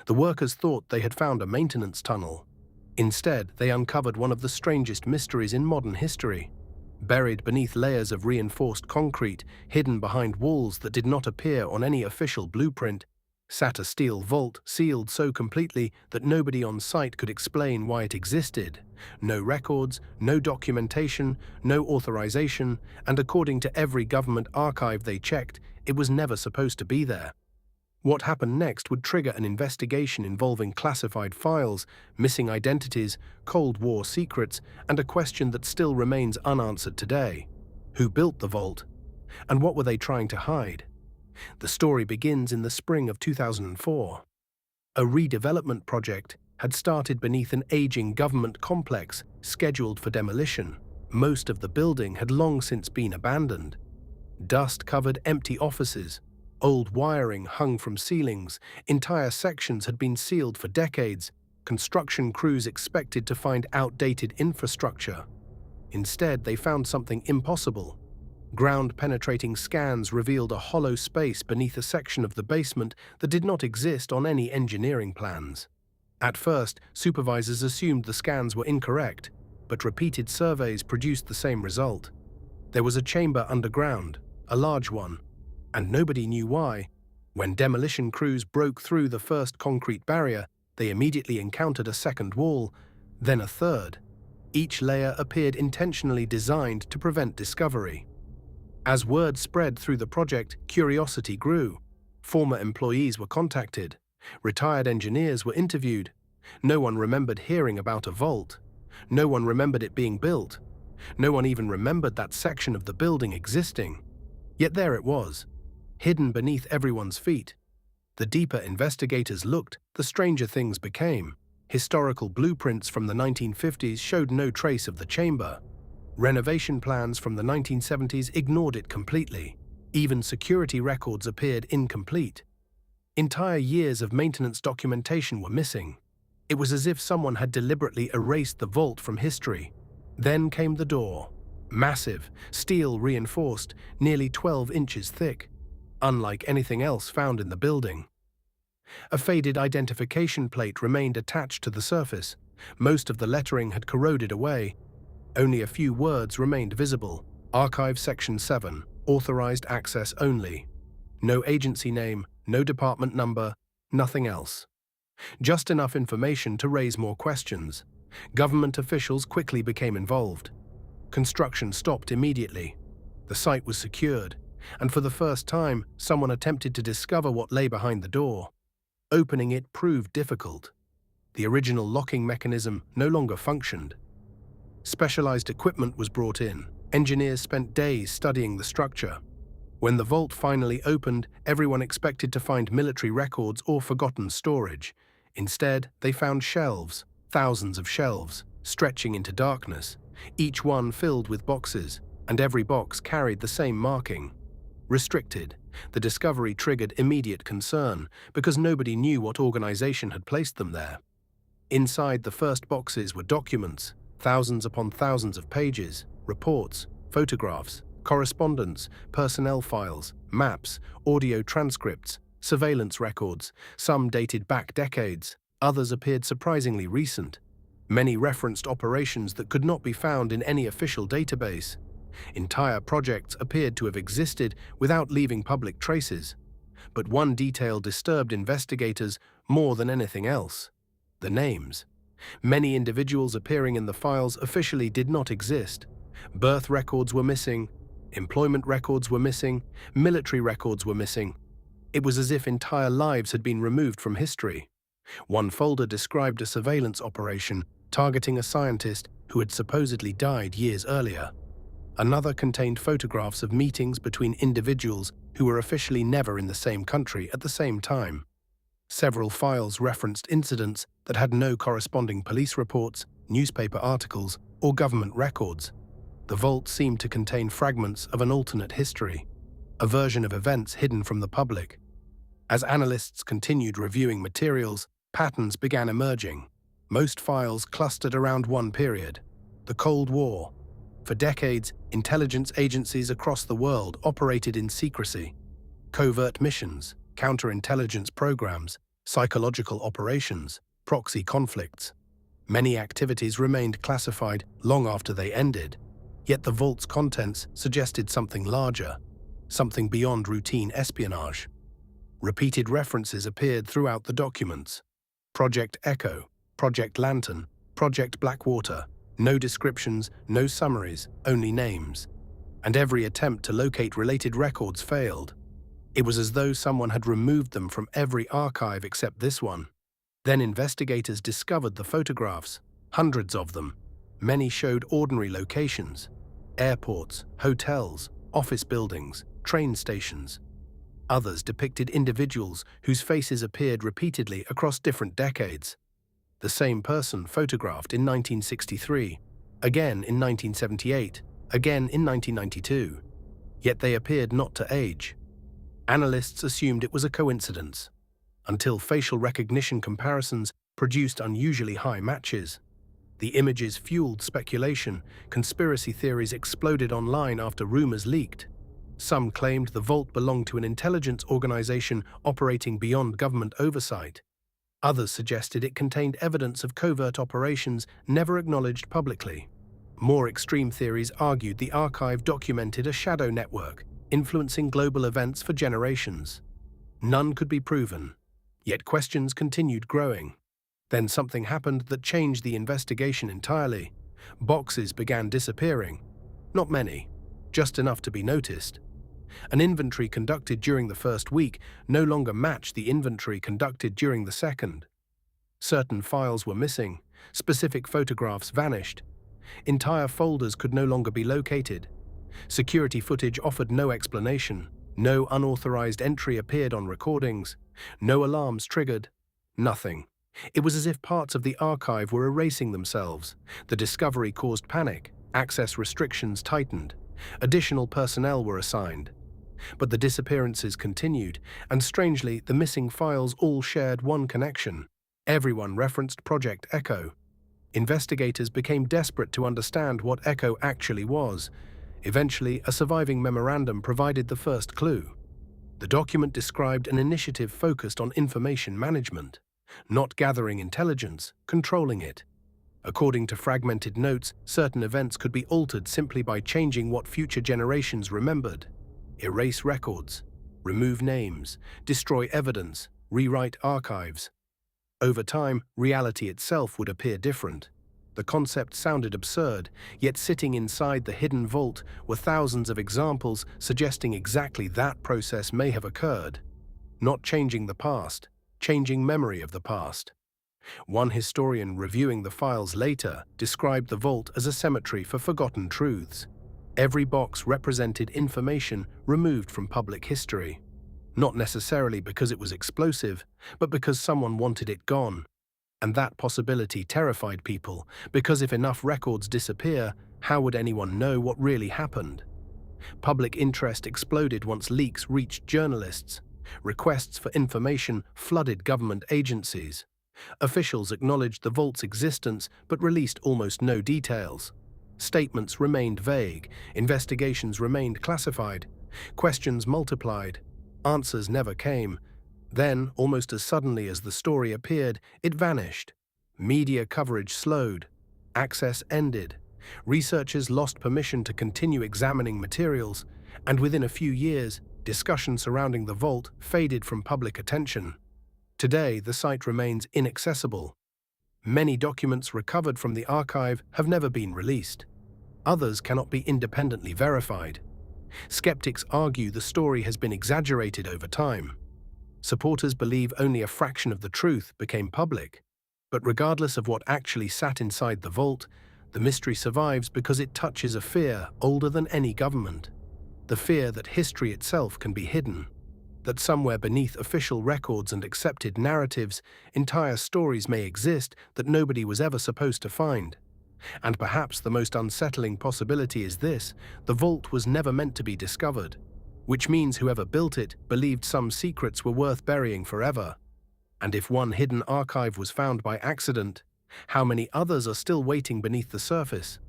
The workers thought they had found a maintenance tunnel. Instead, they uncovered one of the strangest mysteries in modern history. Buried beneath layers of reinforced concrete, hidden behind walls that did not appear on any official blueprint, sat a steel vault sealed so completely that nobody on site could explain why it existed. No records, no documentation, no authorization, and according to every government archive they checked, it was never supposed to be there. What happened next would trigger an investigation involving classified files, missing identities, Cold War secrets, and a question that still remains unanswered today. Who built the vault? And what were they trying to hide? The story begins in the spring of 2004. A redevelopment project had started beneath an aging government complex scheduled for demolition. Most of the building had long since been abandoned. Dust-covered empty offices, old wiring hung from ceilings, entire sections had been sealed for decades, construction crews expected to find outdated infrastructure. Instead, they found something impossible. Ground-penetrating scans revealed a hollow space beneath a section of the basement that did not exist on any engineering plans. At first, supervisors assumed the scans were incorrect, but repeated surveys produced the same result. There was a chamber underground, a large one, and nobody knew why. When demolition crews broke through the first concrete barrier, they immediately encountered a second wall, then a third. Each layer appeared intentionally designed to prevent discovery. As word spread through the project, curiosity grew. Former employees were contacted. Retired engineers were interviewed. No one remembered hearing about a vault. No one remembered it being built. No one even remembered that section of the building existing. Yet there it was, hidden beneath everyone's feet. The deeper investigators looked, the stranger things became. Historical blueprints from the 1950s showed no trace of the chamber. Renovation plans from the 1970s ignored it completely. Even security records appeared incomplete. Entire years of maintenance documentation were missing. It was as if someone had deliberately erased the vault from history. Then came the door. Massive, steel-reinforced, nearly 12 inches thick, unlike anything else found in the building. A faded identification plate remained attached to the surface. Most of the lettering had corroded away. Only a few words remained visible. Archive Section 7, authorized access only. No agency name, no department number, nothing else. Just enough information to raise more questions. Government officials quickly became involved. Construction stopped immediately. The site was secured, and for the first time, someone attempted to discover what lay behind the door. Opening it proved difficult. The original locking mechanism no longer functioned. Specialized equipment was brought in. Engineers spent days studying the structure. When the vault finally opened, everyone expected to find military records or forgotten storage. Instead, they found shelves, thousands of shelves, stretching into darkness, each one filled with boxes, and every box carried the same marking. Restricted. The discovery triggered immediate concern because nobody knew what organization had placed them there. Inside the first boxes were documents, thousands upon thousands of pages, reports, photographs, correspondence, personnel files, maps, audio transcripts, surveillance records. Some dated back decades, others appeared surprisingly recent. Many referenced operations that could not be found in any official database. Entire projects appeared to have existed without leaving public traces. But one detail disturbed investigators more than anything else: the names. Many individuals appearing in the files officially did not exist. Birth records were missing, employment records were missing, military records were missing. It was as if entire lives had been removed from history. One folder described a surveillance operation targeting a scientist who had supposedly died years earlier. Another contained photographs of meetings between individuals who were officially never in the same country at the same time. Several files referenced incidents that had no corresponding police reports, newspaper articles, or government records. The vault seemed to contain fragments of an alternate history, a version of events hidden from the public. As analysts continued reviewing materials, patterns began emerging. Most files clustered around one period: the Cold War. For decades, intelligence agencies across the world operated in secrecy. Covert missions, counterintelligence programs, psychological operations, proxy conflicts. Many activities remained classified long after they ended, yet the vault's contents suggested something larger, something beyond routine espionage. Repeated references appeared throughout the documents. Project Echo, Project Lantern, Project Blackwater. No descriptions, no summaries, only names. And every attempt to locate related records failed. It was as though someone had removed them from every archive except this one. Then investigators discovered the photographs, hundreds of them. Many showed ordinary locations: airports, hotels, office buildings, train stations. Others depicted individuals whose faces appeared repeatedly across different decades. The same person photographed in 1963, again in 1978, again in 1992. Yet they appeared not to age. Analysts assumed it was a coincidence, until facial recognition comparisons produced unusually high matches. The images fueled speculation. Conspiracy theories exploded online after rumors leaked. Some claimed the vault belonged to an intelligence organization operating beyond government oversight. Others suggested it contained evidence of covert operations never acknowledged publicly. More extreme theories argued the archive documented a shadow network, influencing global events for generations. None could be proven, yet questions continued growing. Then something happened that changed the investigation entirely. Boxes began disappearing. Not many, just enough to be noticed. An inventory conducted during the first week no longer matched the inventory conducted during the second. Certain files were missing, specific photographs vanished. Entire folders could no longer be located. Security footage offered no explanation. No unauthorized entry appeared on recordings. No alarms triggered. Nothing. It was as if parts of the archive were erasing themselves. The discovery caused panic. Access restrictions tightened. Additional personnel were assigned. But the disappearances continued, and strangely, the missing files all shared one connection. Everyone referenced Project Echo. Investigators became desperate to understand what Echo actually was. Eventually, a surviving memorandum provided the first clue. The document described an initiative focused on information management, not gathering intelligence, controlling it. According to fragmented notes, certain events could be altered simply by changing what future generations remembered. Erase records, remove names, destroy evidence, rewrite archives. Over time, reality itself would appear different. The concept sounded absurd, yet sitting inside the hidden vault were thousands of examples suggesting exactly that process may have occurred. Not changing the past, changing memory of the past. One historian reviewing the files later described the vault as a cemetery for forgotten truths. Every box represented information removed from public history. Not necessarily because it was explosive, but because someone wanted it gone. And that possibility terrified people, because if enough records disappear, how would anyone know what really happened? Public interest exploded once leaks reached journalists. Requests for information flooded government agencies. Officials acknowledged the vault's existence but released almost no details. Statements remained vague, investigations remained classified, questions multiplied, answers never came. Then, almost as suddenly as the story appeared, it vanished. Media coverage slowed. Access ended. Researchers lost permission to continue examining materials, and within a few years, discussion surrounding the vault faded from public attention. Today, the site remains inaccessible. Many documents recovered from the archive have never been released. Others cannot be independently verified. Skeptics argue the story has been exaggerated over time. Supporters believe only a fraction of the truth became public. But regardless of what actually sat inside the vault, the mystery survives because it touches a fear older than any government. The fear that history itself can be hidden. That somewhere beneath official records and accepted narratives, entire stories may exist that nobody was ever supposed to find. And perhaps the most unsettling possibility is this: the vault was never meant to be discovered. Which means whoever built it believed some secrets were worth burying forever. And if one hidden archive was found by accident, how many others are still waiting beneath the surface?